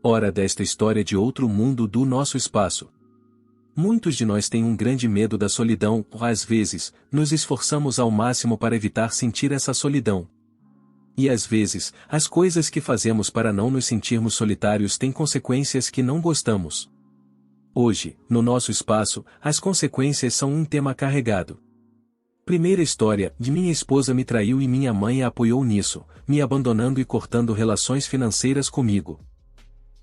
Ora desta história de outro mundo do nosso espaço. Muitos de nós têm um grande medo da solidão, ou às vezes, nos esforçamos ao máximo para evitar sentir essa solidão. E às vezes, as coisas que fazemos para não nos sentirmos solitários têm consequências que não gostamos. Hoje, no nosso espaço, as consequências são um tema carregado. Primeira história, de minha esposa me traiu e minha mãe a apoiou nisso, me abandonando e cortando relações financeiras comigo.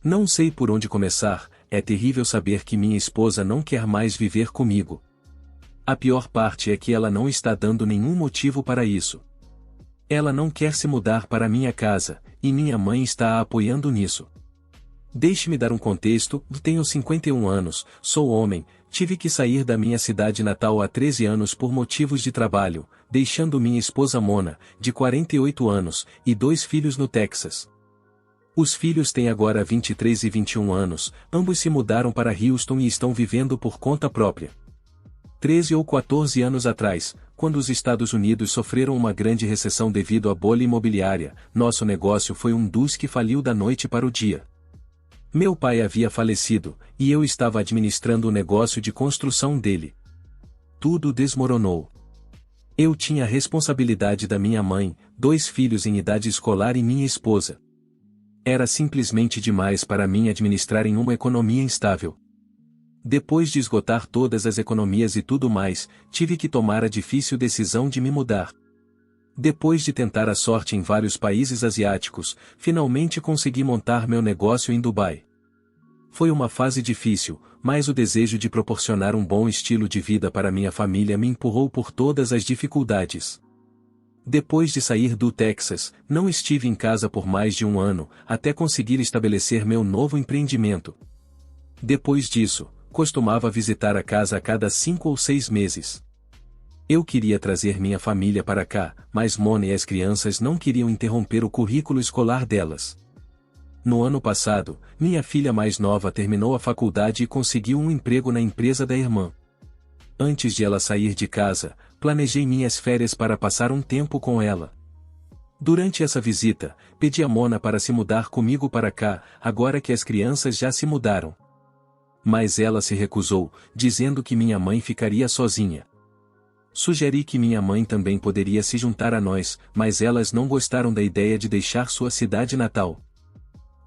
Não sei por onde começar, é terrível saber que minha esposa não quer mais viver comigo. A pior parte é que ela não está dando nenhum motivo para isso. Ela não quer se mudar para minha casa, e minha mãe está a apoiando nisso. Deixe-me dar um contexto, tenho 51 anos, sou homem, tive que sair da minha cidade natal há 13 anos por motivos de trabalho, deixando minha esposa Mona, de 48 anos, e 2 filhos no Texas. Os filhos têm agora 23 e 21 anos, ambos se mudaram para Houston e estão vivendo por conta própria. 13 ou 14 anos atrás, quando os Estados Unidos sofreram uma grande recessão devido à bolha imobiliária, nosso negócio foi um dos que faliu da noite para o dia. Meu pai havia falecido, e eu estava administrando o negócio de construção dele. Tudo desmoronou. Eu tinha a responsabilidade da minha mãe, 2 filhos em idade escolar e minha esposa. Era simplesmente demais para mim administrar em uma economia instável. Depois de esgotar todas as economias e tudo mais, tive que tomar a difícil decisão de me mudar. Depois de tentar a sorte em vários países asiáticos, finalmente consegui montar meu negócio em Dubai. Foi uma fase difícil, mas o desejo de proporcionar um bom estilo de vida para minha família me empurrou por todas as dificuldades. Depois de sair do Texas, não estive em casa por mais de um ano, até conseguir estabelecer meu novo empreendimento. Depois disso, costumava visitar a casa a cada 5 ou 6 meses. Eu queria trazer minha família para cá, mas Mona e as crianças não queriam interromper o currículo escolar delas. No ano passado, minha filha mais nova terminou a faculdade e conseguiu um emprego na empresa da irmã. Antes de ela sair de casa, planejei minhas férias para passar um tempo com ela. Durante essa visita, pedi a Mona para se mudar comigo para cá, agora que as crianças já se mudaram. Mas ela se recusou, dizendo que minha mãe ficaria sozinha. Sugeri que minha mãe também poderia se juntar a nós, mas elas não gostaram da ideia de deixar sua cidade natal.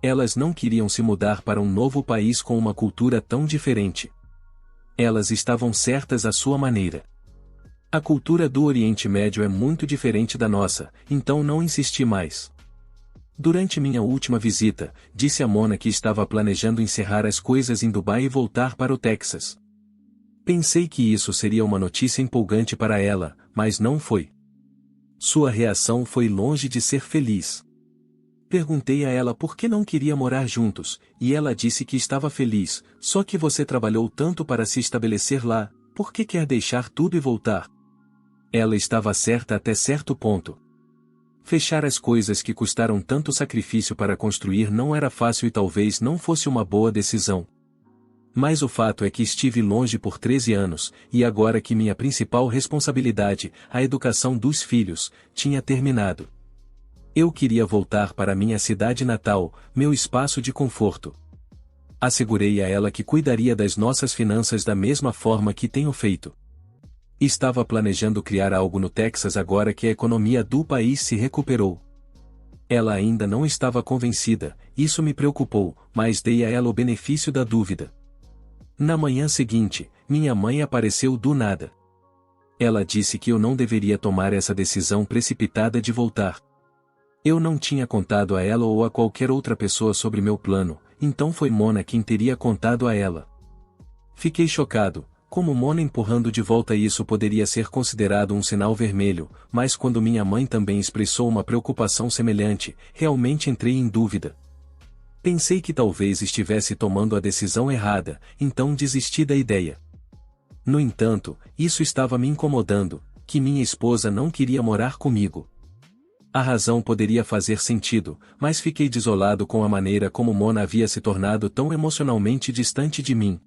Elas não queriam se mudar para um novo país com uma cultura tão diferente. Elas estavam certas à sua maneira. A cultura do Oriente Médio é muito diferente da nossa, então não insisti mais. Durante minha última visita, disse a Mona que estava planejando encerrar as coisas em Dubai e voltar para o Texas. Pensei que isso seria uma notícia empolgante para ela, mas não foi. Sua reação foi longe de ser feliz. Perguntei a ela por que não queria morar juntos, e ela disse que estava feliz, só que você trabalhou tanto para se estabelecer lá, por que quer deixar tudo e voltar? Ela estava certa até certo ponto. Fechar as coisas que custaram tanto sacrifício para construir não era fácil e talvez não fosse uma boa decisão. Mas o fato é que estive longe por 13 anos, e agora que minha principal responsabilidade, a educação dos filhos, tinha terminado. Eu queria voltar para minha cidade natal, meu espaço de conforto. Assegurei a ela que cuidaria das nossas finanças da mesma forma que tenho feito. Estava planejando criar algo no Texas agora que a economia do país se recuperou. Ela ainda não estava convencida, isso me preocupou, mas dei a ela o benefício da dúvida. Na manhã seguinte, minha mãe apareceu do nada. Ela disse que eu não deveria tomar essa decisão precipitada de voltar. Eu não tinha contado a ela ou a qualquer outra pessoa sobre meu plano, então foi Mona quem teria contado a ela. Fiquei chocado. Como Mona empurrando de volta isso poderia ser considerado um sinal vermelho, mas quando minha mãe também expressou uma preocupação semelhante, realmente entrei em dúvida. Pensei que talvez estivesse tomando a decisão errada, então desisti da ideia. No entanto, isso estava me incomodando, que minha esposa não queria morar comigo. A razão poderia fazer sentido, mas fiquei desolado com a maneira como Mona havia se tornado tão emocionalmente distante de mim.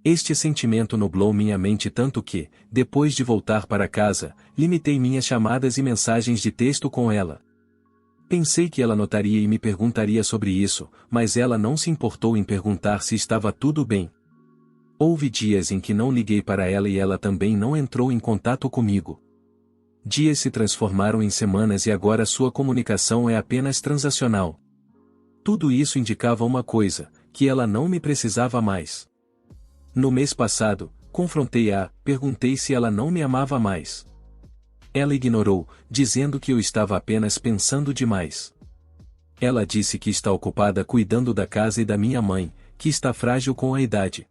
Este sentimento nublou minha mente tanto que, depois de voltar para casa, limitei minhas chamadas e mensagens de texto com ela. Pensei que ela notaria e me perguntaria sobre isso, mas ela não se importou em perguntar se estava tudo bem. Houve dias em que não liguei para ela e ela também não entrou em contato comigo. Dias se transformaram em semanas e agora sua comunicação é apenas transacional. Tudo isso indicava uma coisa, que ela não me precisava mais. No mês passado, confrontei-a, perguntei se ela não me amava mais. Ela ignorou, dizendo que eu estava apenas pensando demais. Ela disse que está ocupada cuidando da casa e da minha mãe, que está frágil com a idade.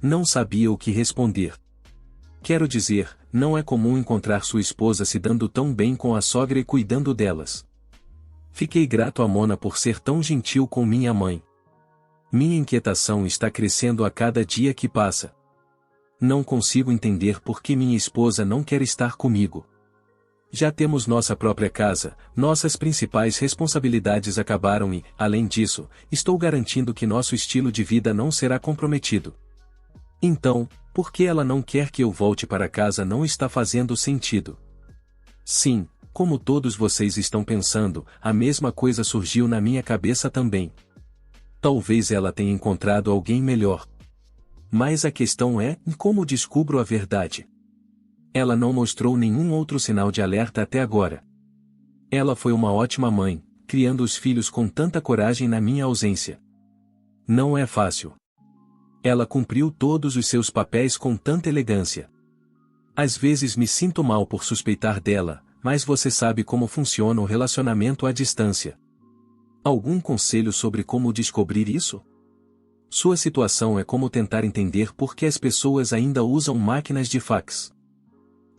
Não sabia o que responder. Quero dizer, não é comum encontrar sua esposa se dando tão bem com a sogra e cuidando delas. Fiquei grato a Mona por ser tão gentil com minha mãe. Minha inquietação está crescendo a cada dia que passa. Não consigo entender por que minha esposa não quer estar comigo. Já temos nossa própria casa, nossas principais responsabilidades acabaram e, além disso, estou garantindo que nosso estilo de vida não será comprometido. Então, por que ela não quer que eu volte para casa não está fazendo sentido. Sim, como todos vocês estão pensando, a mesma coisa surgiu na minha cabeça também. Talvez ela tenha encontrado alguém melhor. Mas a questão é, como descubro a verdade? Ela não mostrou nenhum outro sinal de alerta até agora. Ela foi uma ótima mãe, criando os filhos com tanta coragem na minha ausência. Não é fácil. Ela cumpriu todos os seus papéis com tanta elegância. Às vezes me sinto mal por suspeitar dela, mas você sabe como funciona o relacionamento à distância. Algum conselho sobre como descobrir isso? Sua situação é como tentar entender por que as pessoas ainda usam máquinas de fax.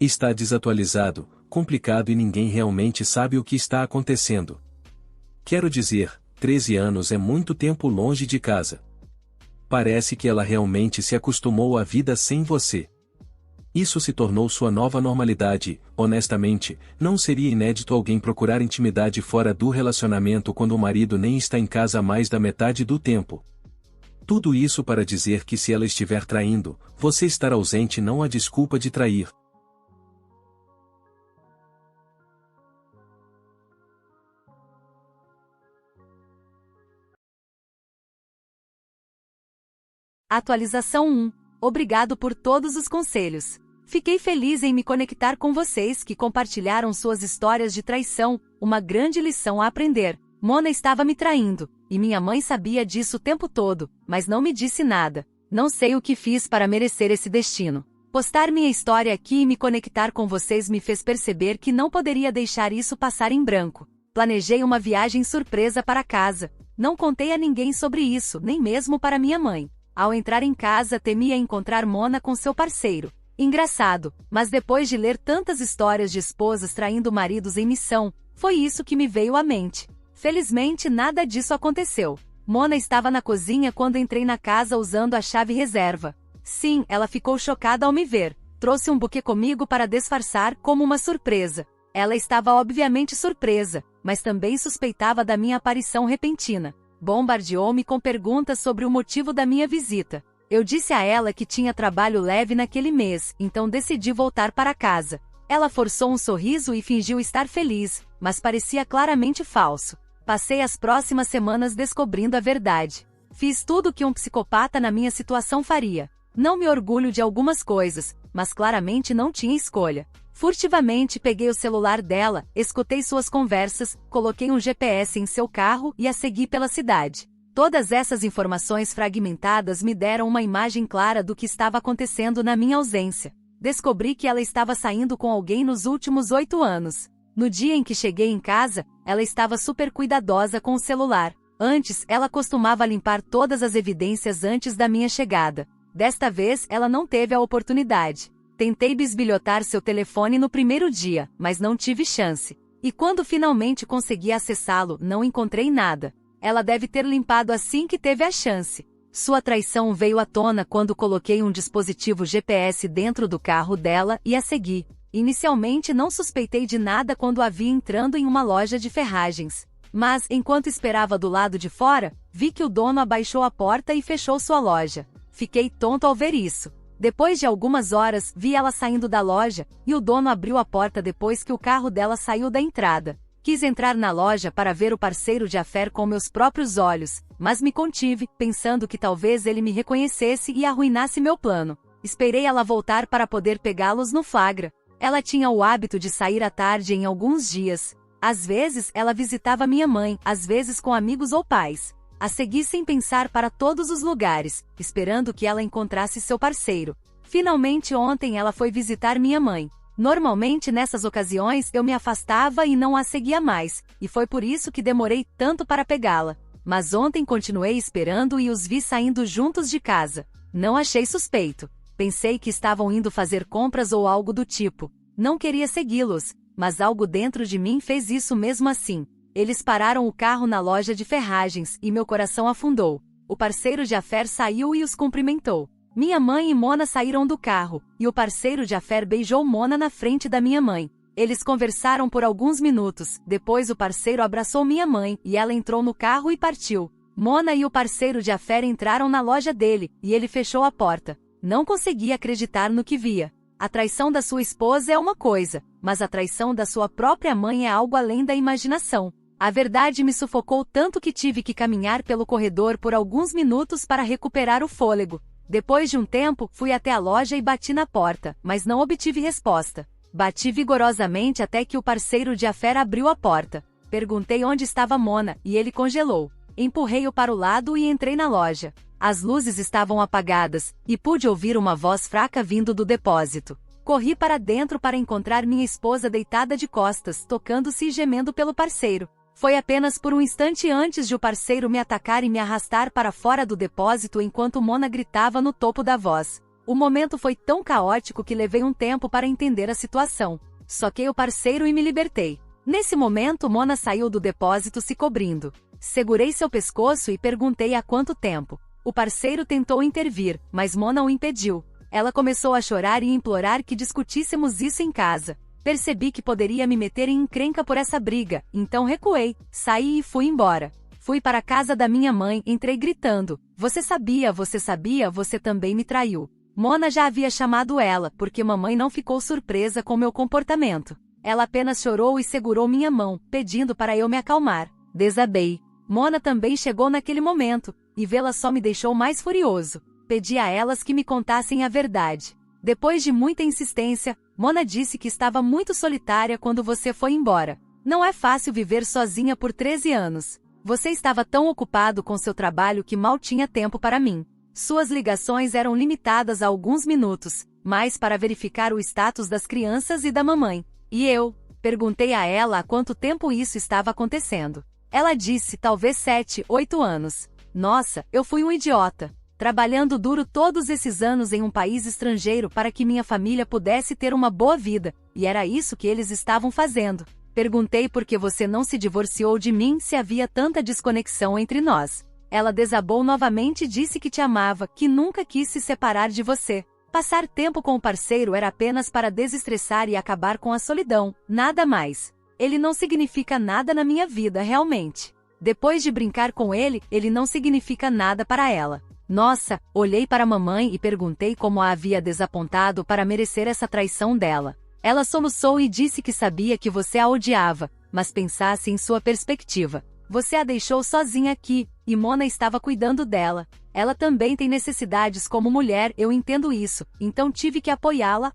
Está desatualizado, complicado e ninguém realmente sabe o que está acontecendo. Quero dizer, 13 anos é muito tempo longe de casa. Parece que ela realmente se acostumou à vida sem você. Isso se tornou sua nova normalidade. Honestamente, não seria inédito alguém procurar intimidade fora do relacionamento quando o marido nem está em casa mais da metade do tempo. Tudo isso para dizer que se ela estiver traindo, você estar ausente não há desculpa de trair. Atualização 1. Obrigado por todos os conselhos. Fiquei feliz em me conectar com vocês que compartilharam suas histórias de traição, uma grande lição a aprender. Mona estava me traindo, e minha mãe sabia disso o tempo todo, mas não me disse nada. Não sei o que fiz para merecer esse destino. Postar minha história aqui e me conectar com vocês me fez perceber que não poderia deixar isso passar em branco. Planejei uma viagem surpresa para casa. Não contei a ninguém sobre isso, nem mesmo para minha mãe. Ao entrar em casa temia encontrar Mona com seu parceiro. Engraçado, mas depois de ler tantas histórias de esposas traindo maridos em missão, foi isso que me veio à mente. Felizmente nada disso aconteceu. Mona estava na cozinha quando entrei na casa usando a chave reserva. Sim, ela ficou chocada ao me ver. Trouxe um buquê comigo para disfarçar como uma surpresa. Ela estava obviamente surpresa, mas também suspeitava da minha aparição repentina. Bombardeou-me com perguntas sobre o motivo da minha visita. Eu disse a ela que tinha trabalho leve naquele mês, então decidi voltar para casa. Ela forçou um sorriso e fingiu estar feliz, mas parecia claramente falso. Passei as próximas semanas descobrindo a verdade. Fiz tudo o que um psicopata na minha situação faria. Não me orgulho de algumas coisas, mas claramente não tinha escolha. Furtivamente peguei o celular dela, escutei suas conversas, coloquei um GPS em seu carro e a segui pela cidade. Todas essas informações fragmentadas me deram uma imagem clara do que estava acontecendo na minha ausência. Descobri que ela estava saindo com alguém nos últimos 8 anos. No dia em que cheguei em casa, ela estava super cuidadosa com o celular. Antes, ela costumava limpar todas as evidências antes da minha chegada. Desta vez, ela não teve a oportunidade. Tentei bisbilhotar seu telefone no primeiro dia, mas não tive chance. E quando finalmente consegui acessá-lo, não encontrei nada. Ela deve ter limpado assim que teve a chance. Sua traição veio à tona quando coloquei um dispositivo GPS dentro do carro dela e a segui. Inicialmente não suspeitei de nada quando a vi entrando em uma loja de ferragens. Mas, enquanto esperava do lado de fora, vi que o dono abaixou a porta e fechou sua loja. Fiquei tonto ao ver isso. Depois de algumas horas, vi ela saindo da loja, e o dono abriu a porta depois que o carro dela saiu da entrada. Quis entrar na loja para ver o parceiro de affair com meus próprios olhos, mas me contive, pensando que talvez ele me reconhecesse e arruinasse meu plano. Esperei ela voltar para poder pegá-los no flagra. Ela tinha o hábito de sair à tarde em alguns dias. Às vezes, ela visitava minha mãe, às vezes com amigos ou pais. A segui sem pensar para todos os lugares, esperando que ela encontrasse seu parceiro. Finalmente ontem ela foi visitar minha mãe. Normalmente nessas ocasiões eu me afastava e não a seguia mais, e foi por isso que demorei tanto para pegá-la. Mas ontem continuei esperando e os vi saindo juntos de casa. Não achei suspeito. Pensei que estavam indo fazer compras ou algo do tipo. Não queria segui-los, mas algo dentro de mim fez isso mesmo assim. Eles pararam o carro na loja de ferragens e meu coração afundou. O parceiro de affair saiu e os cumprimentou. Minha mãe e Mona saíram do carro, e o parceiro de affair beijou Mona na frente da minha mãe. Eles conversaram por alguns minutos, depois o parceiro abraçou minha mãe e ela entrou no carro e partiu. Mona e o parceiro de affair entraram na loja dele, e ele fechou a porta. Não conseguia acreditar no que via. A traição da sua esposa é uma coisa, mas a traição da sua própria mãe é algo além da imaginação. A verdade me sufocou tanto que tive que caminhar pelo corredor por alguns minutos para recuperar o fôlego. Depois de um tempo, fui até a loja e bati na porta, mas não obtive resposta. Bati vigorosamente até que o parceiro de affair abriu a porta. Perguntei onde estava Mona, e ele congelou. Empurrei-o para o lado e entrei na loja. As luzes estavam apagadas, e pude ouvir uma voz fraca vindo do depósito. Corri para dentro para encontrar minha esposa deitada de costas, tocando-se e gemendo pelo parceiro. Foi apenas por um instante antes de o parceiro me atacar e me arrastar para fora do depósito enquanto Mona gritava no topo da voz. O momento foi tão caótico que levei um tempo para entender a situação. Soquei o parceiro e me libertei. Nesse momento Mona saiu do depósito se cobrindo. Segurei seu pescoço e perguntei há quanto tempo. O parceiro tentou intervir, mas Mona o impediu. Ela começou a chorar e implorar que discutíssemos isso em casa. Percebi que poderia me meter em encrenca por essa briga, então recuei, saí e fui embora. Fui para a casa da minha mãe, entrei gritando: você sabia, você também me traiu. Mona já havia chamado ela, porque mamãe não ficou surpresa com meu comportamento. Ela apenas chorou e segurou minha mão, pedindo para eu me acalmar. Desabei. Mona também chegou naquele momento, e vê-la só me deixou mais furioso. Pedi a elas que me contassem a verdade. Depois de muita insistência, Mona disse que estava muito solitária quando você foi embora. Não é fácil viver sozinha por 13 anos. Você estava tão ocupado com seu trabalho que mal tinha tempo para mim. Suas ligações eram limitadas a alguns minutos, mas para verificar o status das crianças e da mamãe. E eu? Perguntei a ela há quanto tempo isso estava acontecendo. Ela disse talvez 7, 8 anos. Nossa, eu fui um idiota. Trabalhando duro todos esses anos em um país estrangeiro para que minha família pudesse ter uma boa vida, e era isso que eles estavam fazendo. Perguntei por que você não se divorciou de mim se havia tanta desconexão entre nós. Ela desabou novamente e disse que te amava, que nunca quis se separar de você. Passar tempo com o parceiro era apenas para desestressar e acabar com a solidão, nada mais. Ele não significa nada na minha vida realmente. Depois de brincar com ele, ele não significa nada para ela. Nossa, olhei para a mamãe e perguntei como a havia desapontado para merecer essa traição dela. Ela soluçou e disse que sabia que você a odiava, mas pensasse em sua perspectiva. Você a deixou sozinha aqui, e Mona estava cuidando dela. Ela também tem necessidades como mulher, eu entendo isso, então tive que apoiá-la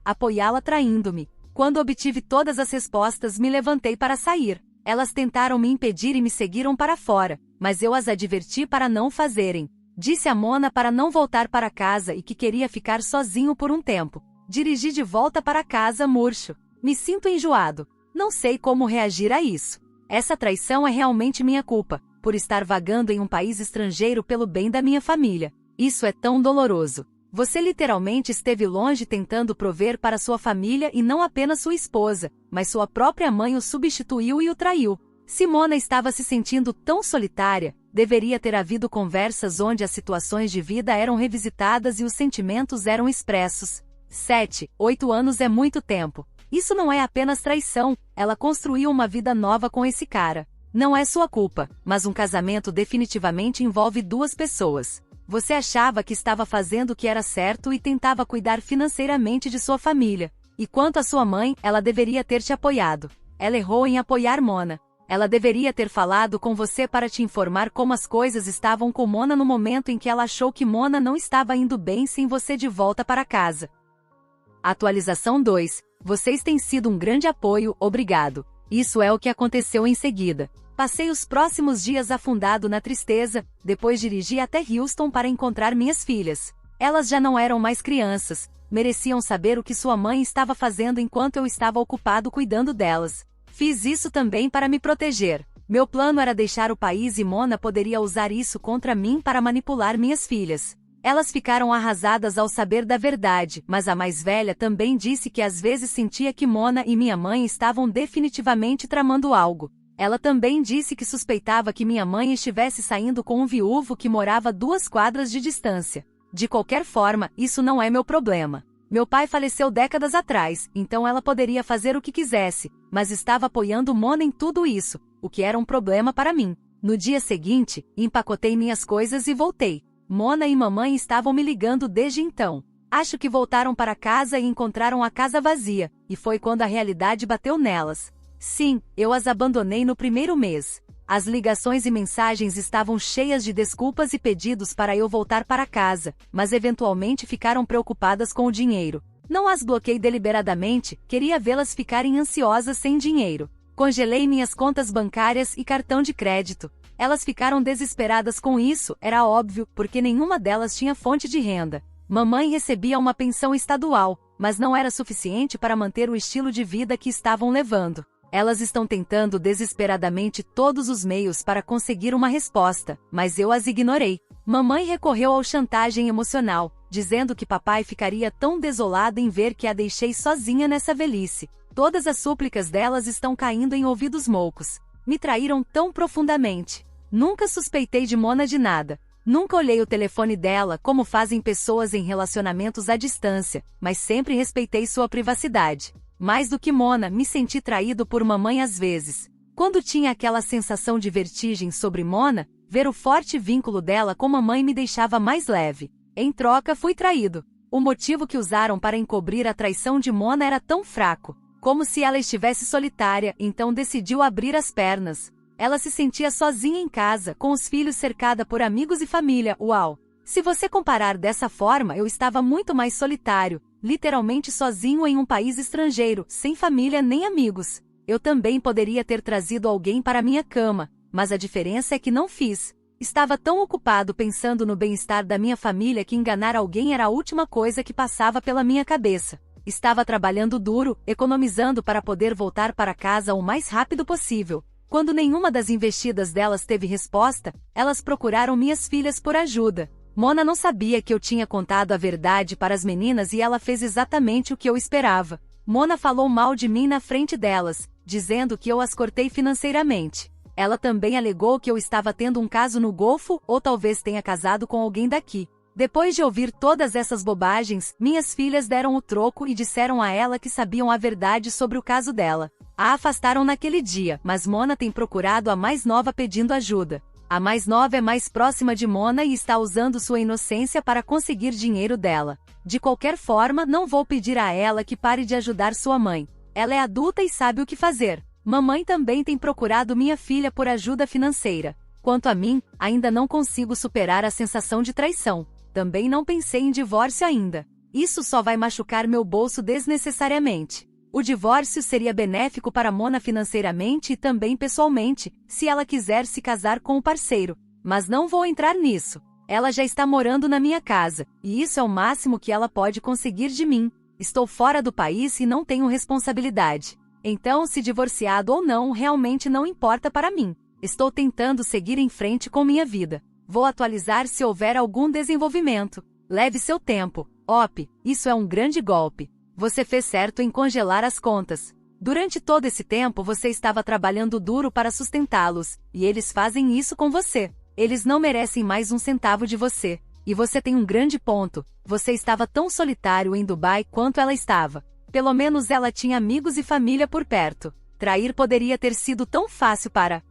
traindo-me. Quando obtive todas as respostas, me levantei para sair. Elas tentaram me impedir e me seguiram para fora, mas eu as adverti para não fazerem. Disse a Mona para não voltar para casa e que queria ficar sozinho por um tempo. Dirigi de volta para casa murcho. Me sinto enjoado. Não sei como reagir a isso. Essa traição é realmente minha culpa, por estar vagando em um país estrangeiro pelo bem da minha família. Isso é tão doloroso. Você literalmente esteve longe tentando prover para sua família e não apenas sua esposa, mas sua própria mãe o substituiu e o traiu. Se Mona estava se sentindo tão solitária, deveria ter havido conversas onde as situações de vida eram revisitadas e os sentimentos eram expressos. 7, 8 anos é muito tempo. Isso não é apenas traição, ela construiu uma vida nova com esse cara. Não é sua culpa, mas um casamento definitivamente envolve duas pessoas. Você achava que estava fazendo o que era certo e tentava cuidar financeiramente de sua família. E quanto à sua mãe, ela deveria ter te apoiado. Ela errou em apoiar Mona. Ela deveria ter falado com você para te informar como as coisas estavam com Mona no momento em que ela achou que Mona não estava indo bem sem você de volta para casa. Atualização 2. Vocês têm sido um grande apoio, obrigado. Isso é o que aconteceu em seguida. Passei os próximos dias afundado na tristeza, depois dirigi até Houston para encontrar minhas filhas. Elas já não eram mais crianças, mereciam saber o que sua mãe estava fazendo enquanto eu estava ocupado cuidando delas. Fiz isso também para me proteger. Meu plano era deixar o país e Mona poderia usar isso contra mim para manipular minhas filhas. Elas ficaram arrasadas ao saber da verdade, mas a mais velha também disse que às vezes sentia que Mona e minha mãe estavam definitivamente tramando algo. Ela também disse que suspeitava que minha mãe estivesse saindo com um viúvo que morava 2 quadras de distância. De qualquer forma, isso não é meu problema. Meu pai faleceu décadas atrás, então ela poderia fazer o que quisesse, mas estava apoiando Mona em tudo isso, o que era um problema para mim. No dia seguinte, empacotei minhas coisas e voltei. Mona e mamãe estavam me ligando desde então. Acho que voltaram para casa e encontraram a casa vazia, e foi quando a realidade bateu nelas. Sim, eu as abandonei no primeiro mês. As ligações e mensagens estavam cheias de desculpas e pedidos para eu voltar para casa, mas eventualmente ficaram preocupadas com o dinheiro. Não as bloqueei deliberadamente, queria vê-las ficarem ansiosas sem dinheiro. Congelei minhas contas bancárias e cartão de crédito. Elas ficaram desesperadas com isso, era óbvio, porque nenhuma delas tinha fonte de renda. Mamãe recebia uma pensão estadual, mas não era suficiente para manter o estilo de vida que estavam levando. Elas estão tentando desesperadamente todos os meios para conseguir uma resposta, mas eu as ignorei. Mamãe recorreu ao chantagem emocional, dizendo que papai ficaria tão desolado em ver que a deixei sozinha nessa velhice. Todas as súplicas delas estão caindo em ouvidos moucos. Me traíram tão profundamente. Nunca suspeitei de Mona de nada. Nunca olhei o telefone dela como fazem pessoas em relacionamentos à distância, mas sempre respeitei sua privacidade. Mais do que Mona, me senti traído por mamãe às vezes. Quando tinha aquela sensação de vertigem sobre Mona, ver o forte vínculo dela com mamãe me deixava mais leve. Em troca, fui traído. O motivo que usaram para encobrir a traição de Mona era tão fraco, como se ela estivesse solitária, então decidiu abrir as pernas. Ela se sentia sozinha em casa, com os filhos cercada por amigos e família, uau! Se você comparar dessa forma, eu estava muito mais solitário, literalmente sozinho em um país estrangeiro, sem família nem amigos. Eu também poderia ter trazido alguém para minha cama, mas a diferença é que não fiz. Estava tão ocupado pensando no bem-estar da minha família que enganar alguém era a última coisa que passava pela minha cabeça. Estava trabalhando duro, economizando para poder voltar para casa o mais rápido possível. Quando nenhuma das investidas delas teve resposta, elas procuraram minhas filhas por ajuda. Mona não sabia que eu tinha contado a verdade para as meninas e ela fez exatamente o que eu esperava. Mona falou mal de mim na frente delas, dizendo que eu as cortei financeiramente. Ela também alegou que eu estava tendo um caso no Golfo ou talvez tenha casado com alguém daqui. Depois de ouvir todas essas bobagens, minhas filhas deram o troco e disseram a ela que sabiam a verdade sobre o caso dela. A afastaram naquele dia, mas Mona tem procurado a mais nova pedindo ajuda. A mais nova é mais próxima de Mona e está usando sua inocência para conseguir dinheiro dela. De qualquer forma, não vou pedir a ela que pare de ajudar sua mãe. Ela é adulta e sabe o que fazer. Mamãe também tem procurado minha filha por ajuda financeira. Quanto a mim, ainda não consigo superar a sensação de traição. Também não pensei em divórcio ainda. Isso só vai machucar meu bolso desnecessariamente. O divórcio seria benéfico para Mona financeiramente e também pessoalmente, se ela quiser se casar com o parceiro. Mas não vou entrar nisso. Ela já está morando na minha casa, e isso é o máximo que ela pode conseguir de mim. Estou fora do país e não tenho responsabilidade. Então, se divorciado ou não, realmente não importa para mim. Estou tentando seguir em frente com minha vida. Vou atualizar se houver algum desenvolvimento. Leve seu tempo. Op, isso é um grande golpe. Você fez certo em congelar as contas. Durante todo esse tempo você estava trabalhando duro para sustentá-los, e eles fazem isso com você. Eles não merecem mais um centavo de você. E você tem um grande ponto. Você estava tão solitário em Dubai quanto ela estava. Pelo menos ela tinha amigos e família por perto. Trair poderia ter sido tão fácil para...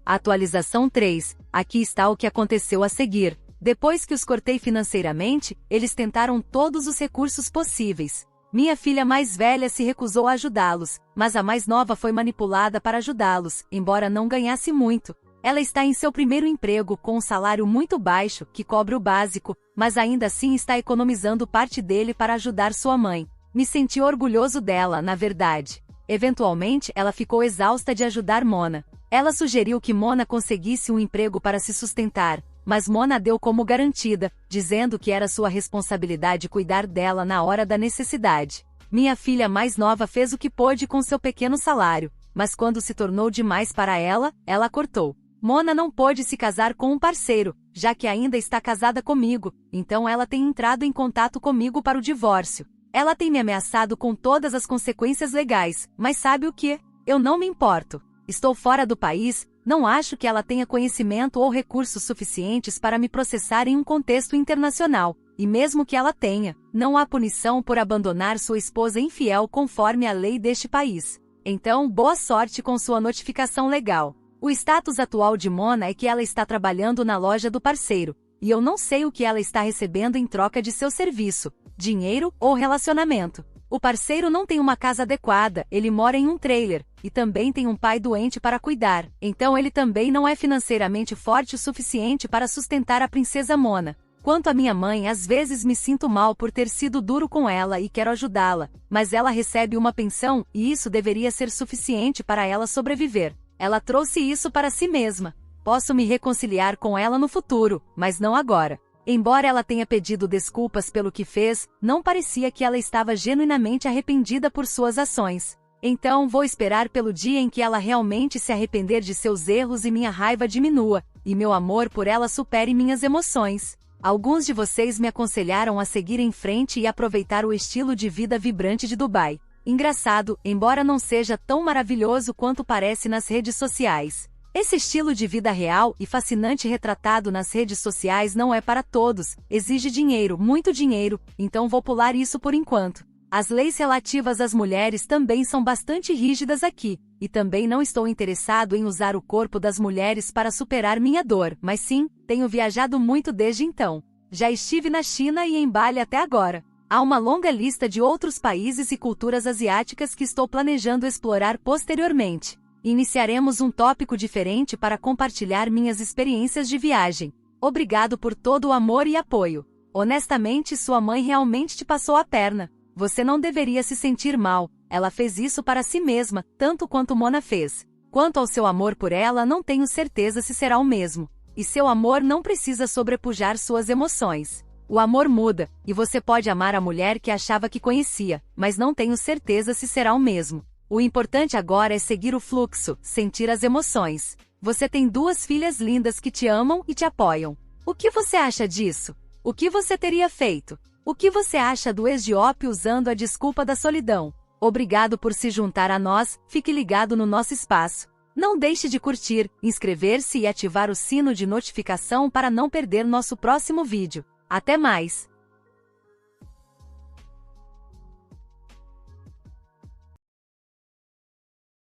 Atualização 3. Aqui está o que aconteceu a seguir. Depois que os cortei financeiramente, eles tentaram todos os recursos possíveis. Minha filha mais velha se recusou a ajudá-los, mas a mais nova foi manipulada para ajudá-los, embora não ganhasse muito. Ela está em seu primeiro emprego com um salário muito baixo, que cobre o básico, mas ainda assim está economizando parte dele para ajudar sua mãe. Me senti orgulhoso dela, na verdade. Eventualmente, ela ficou exausta de ajudar Mona. Ela sugeriu que Mona conseguisse um emprego para se sustentar, mas Mona deu como garantida, dizendo que era sua responsabilidade cuidar dela na hora da necessidade. Minha filha mais nova fez o que pôde com seu pequeno salário, mas quando se tornou demais para ela, ela cortou. Mona não pôde se casar com um parceiro, já que ainda está casada comigo, então ela tem entrado em contato comigo para o divórcio. Ela tem me ameaçado com todas as consequências legais, mas sabe o que? Eu não me importo. Estou fora do país, não acho que ela tenha conhecimento ou recursos suficientes para me processar em um contexto internacional, e mesmo que ela tenha, não há punição por abandonar sua esposa infiel conforme a lei deste país. Então, boa sorte com sua notificação legal. O status atual de Mona é que ela está trabalhando na loja do parceiro, e eu não sei o que ela está recebendo em troca de seu serviço, dinheiro ou relacionamento. O parceiro não tem uma casa adequada, ele mora em um trailer, e também tem um pai doente para cuidar, então ele também não é financeiramente forte o suficiente para sustentar a princesa Mona. Quanto à minha mãe, às vezes me sinto mal por ter sido duro com ela e quero ajudá-la, mas ela recebe uma pensão, e isso deveria ser suficiente para ela sobreviver. Ela trouxe isso para si mesma. Posso me reconciliar com ela no futuro, mas não agora. Embora ela tenha pedido desculpas pelo que fez, não parecia que ela estava genuinamente arrependida por suas ações. Então vou esperar pelo dia em que ela realmente se arrepender de seus erros e minha raiva diminua, e meu amor por ela supere minhas emoções. Alguns de vocês me aconselharam a seguir em frente e aproveitar o estilo de vida vibrante de Dubai. Engraçado, embora não seja tão maravilhoso quanto parece nas redes sociais. Esse estilo de vida real e fascinante retratado nas redes sociais não é para todos, exige dinheiro, muito dinheiro, então vou pular isso por enquanto. As leis relativas às mulheres também são bastante rígidas aqui, e também não estou interessado em usar o corpo das mulheres para superar minha dor, mas sim, tenho viajado muito desde então. Já estive na China e em Bali até agora. Há uma longa lista de outros países e culturas asiáticas que estou planejando explorar posteriormente. Iniciaremos um tópico diferente para compartilhar minhas experiências de viagem. Obrigado por todo o amor e apoio. Honestamente, sua mãe realmente te passou a perna. Você não deveria se sentir mal, ela fez isso para si mesma, tanto quanto Mona fez. Quanto ao seu amor por ela, não tenho certeza se será o mesmo. E seu amor não precisa sobrepujar suas emoções. O amor muda, e você pode amar a mulher que achava que conhecia, mas não tenho certeza se será o mesmo. O importante agora é seguir o fluxo, sentir as emoções. Você tem duas filhas lindas que te amam e te apoiam. O que você acha disso? O que você teria feito? O que você acha do ex-Diop usando a desculpa da solidão? Obrigado por se juntar a nós, fique ligado no nosso espaço. Não deixe de curtir, inscrever-se e ativar o sino de notificação para não perder nosso próximo vídeo. Até mais!